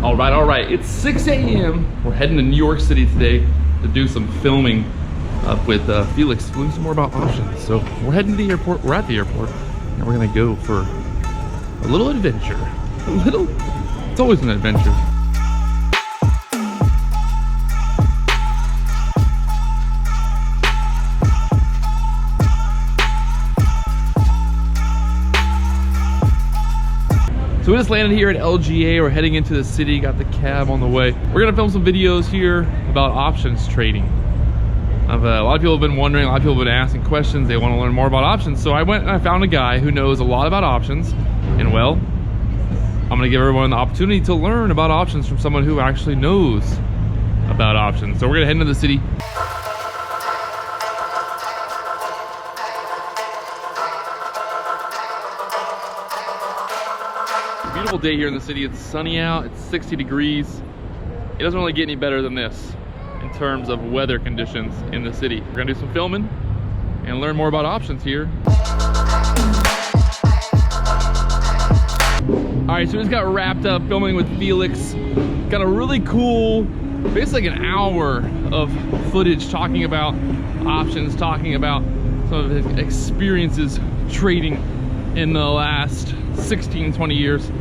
All right, it's 6 a.m. We're heading to New York City today to do some filming with Felix, learn some more about options. So we're heading to the airport, we're at the airport, and we're gonna go for a little adventure. It's always an adventure. So we just landed here at LGA. We're heading into the city, got the cab on the way. We're gonna film some videos here about options trading. A lot of people have been wondering, a lot of people have been asking questions. They want to learn more about options. So I went and I found a guy who knows a lot about options. And well, I'm gonna give everyone the opportunity to learn about options from someone who actually knows about options. So we're gonna head into the city. Beautiful day here in the city. It's sunny out, it's 60 degrees. It doesn't really get any better than this in terms of weather conditions in the city. We're gonna do some filming and learn more about options here. All right, so we just got wrapped up filming with Felix. Got a really cool, basically like an hour of footage talking about options, talking about some of his experiences trading in the last 16, 20 years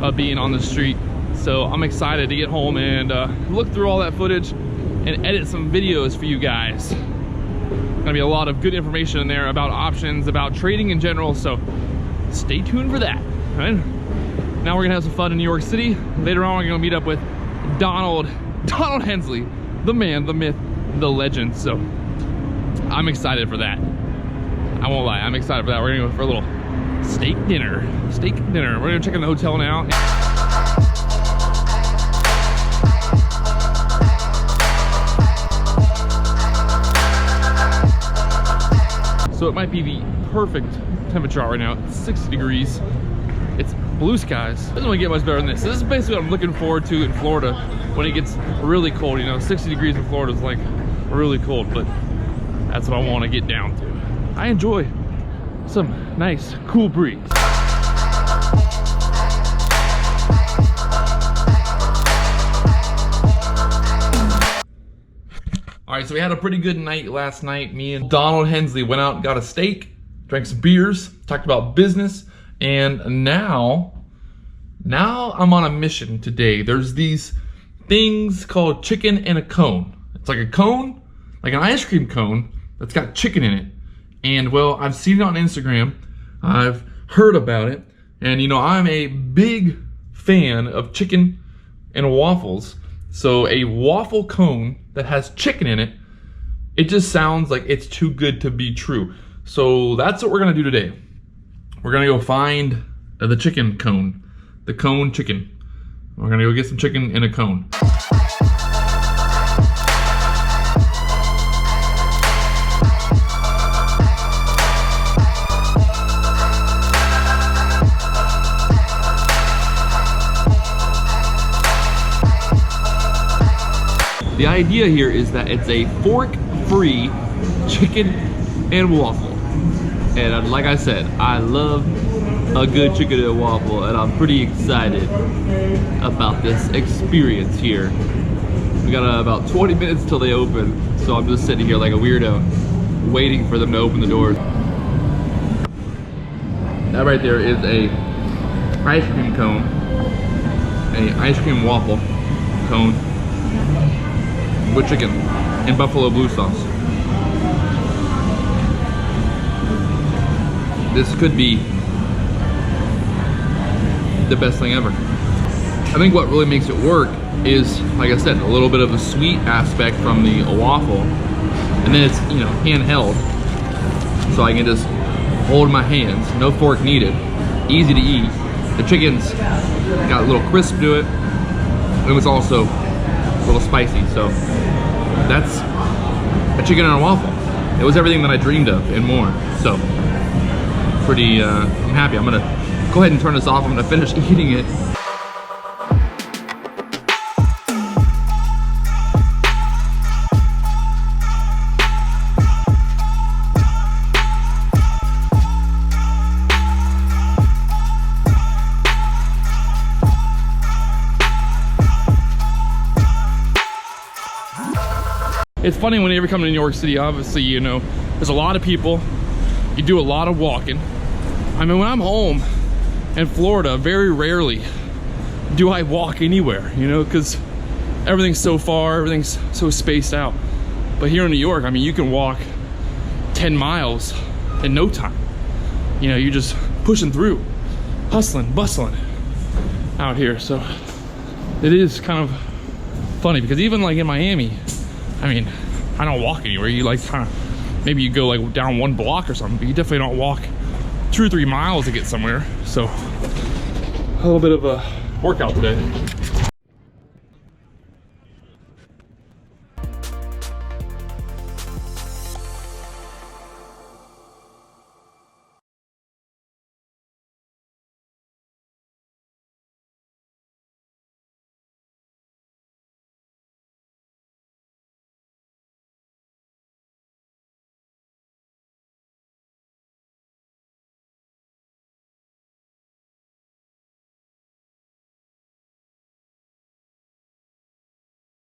of being on the street. So I'm excited to get home and look through all that footage and edit some videos for you guys. Gonna be a lot of good information in there about options, about trading in general, so stay tuned for that. All right? Now we're gonna have some fun in New York City. Later on, we're gonna meet up with Donald Hensley, the man, the myth, the legend. So I'm excited for that. I won't lie, I'm excited for that. We're gonna go for a little steak dinner. We're gonna check in the hotel now. So it might be the perfect temperature out right now. It's 60 degrees. It's blue skies. Doesn't really get much better than this. This is basically what I'm looking forward to in Florida when it gets really cold. You know, 60 degrees in Florida is like really cold, but that's what I want to get down to. I enjoy some nice, cool breeze. All right, so we had a pretty good night last night. Me and Donald Hensley went out and got a steak, drank some beers, talked about business, and now I'm on a mission today. There's these things called chicken in a cone. It's like a cone, like an ice cream cone that's got chicken in it. And well, I've seen it on Instagram, I've heard about it, and you know, I'm a big fan of chicken and waffles. So a waffle cone that has chicken in it, it just sounds like it's too good to be true. So that's what we're gonna do today. We're gonna go find the chicken cone, the cone chicken. We're gonna go get some chicken in a cone. The idea here is that it's a fork-free chicken and waffle. And like I said, I love a good chicken and waffle, and I'm pretty excited about this experience here. We got about 20 minutes till they open, so I'm just sitting here like a weirdo, waiting for them to open the doors. That right there is a ice cream cone, a ice cream waffle cone with chicken and buffalo blue sauce. This could be the best thing ever. I think what really makes it work is, like I said, a little bit of a sweet aspect from the waffle, and then it's, you know, handheld, so I can just hold my hands, no fork needed, easy to eat. The chicken's got a little crisp to it, and it was also a little spicy, so that's a chicken and a waffle. It was everything that I dreamed of and more. So pretty, I'm happy. I'm gonna go ahead and turn this off. I'm gonna finish eating it. it's funny when you ever come to New York City, obviously, you know, there's a lot of people, you do a lot of walking. I mean, when I'm home in Florida, very rarely do I walk anywhere, you know, because everything's so far, everything's so spaced out. But here in New York, I mean, you can walk 10 miles in no time. You know, you're just pushing through, hustling, bustling out here. So it is kind of funny because even like in Miami, I mean, I don't walk anywhere. You like kind of, maybe you go like down one block or something, but you definitely don't walk 2 or 3 miles to get somewhere. So a little bit of a workout today.